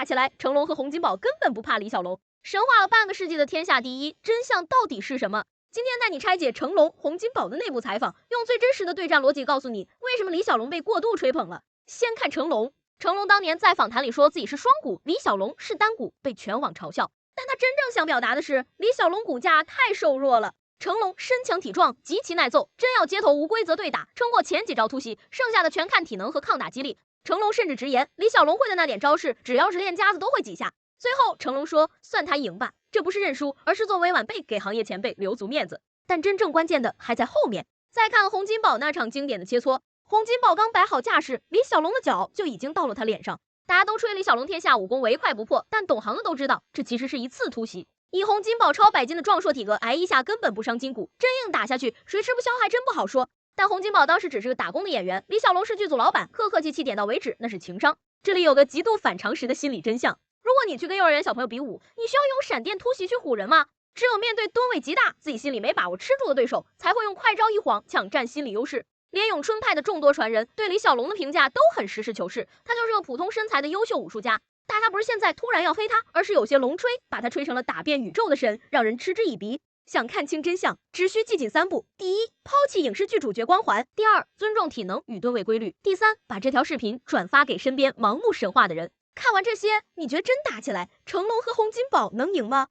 起来，成龍和洪金寶根本不怕李小龙。神話了半個世紀的天下第一，真相到底是什麼？今天帶你拆解成龍、洪金寶的內部採訪，用最真實的對戰邏輯告訴你，為什麼李小龍被過度吹捧了。先看成龍，成龍當年在訪談裡說自己是雙股，李小龍是單股，被全網嘲笑。但他真正想表達的是，李小龍骨架太瘦弱了，成龍身強體壯，極其耐揍，真要街頭無規則對打，撐過前幾招突襲，剩下的全看體能和抗打擊力。成龍甚至直言，李小龍會的那點招式，只要是練家子都会幾下。最後，成龍說：“算他贏吧，這不是認輸，而是作為晚輩給行業前輩留足面子。”但真正關鍵的還在後面。再看洪金寶那場經典的切磋，洪金寶剛擺好架勢，李小龍的腳就已經到了他臉上。大家都吹李小龍天下武功唯快不破，但懂行的都知道，這其實是一次突襲。以洪金寶超百斤的壯碩體格，挨一下根本不傷筋骨，真硬打下去，誰吃不消還真不好說。但洪金寶当時只是個打工的演員，李小龍是劇組老板，客客氣氣點到為止，那是情商。這裡有個極度反常識的心理真相。如果你去跟幼兒園小朋友比武，你需要用閃電突襲去唬人嗎？只有面對吨位極大、自己心裡沒把握吃住的對手，才會用快招一晃搶占心理優勢。連詠春派的眾多傳人對李小龍的評價都很實事求是，他就是個普通身材的優秀武術家。但他不是現在突然要黑他，而是有些龍吹把他吹成了打遍宇宙的神，讓人嗤之以鼻。想看清真相，只需記緊3步：第一，拋棄影視劇主角光環；第二，尊重體能與噸位規律；第三，把這條視頻轉發給身邊盲目神話的人。看完這些，你覺得真打起來，成龍和洪金寶能贏嗎？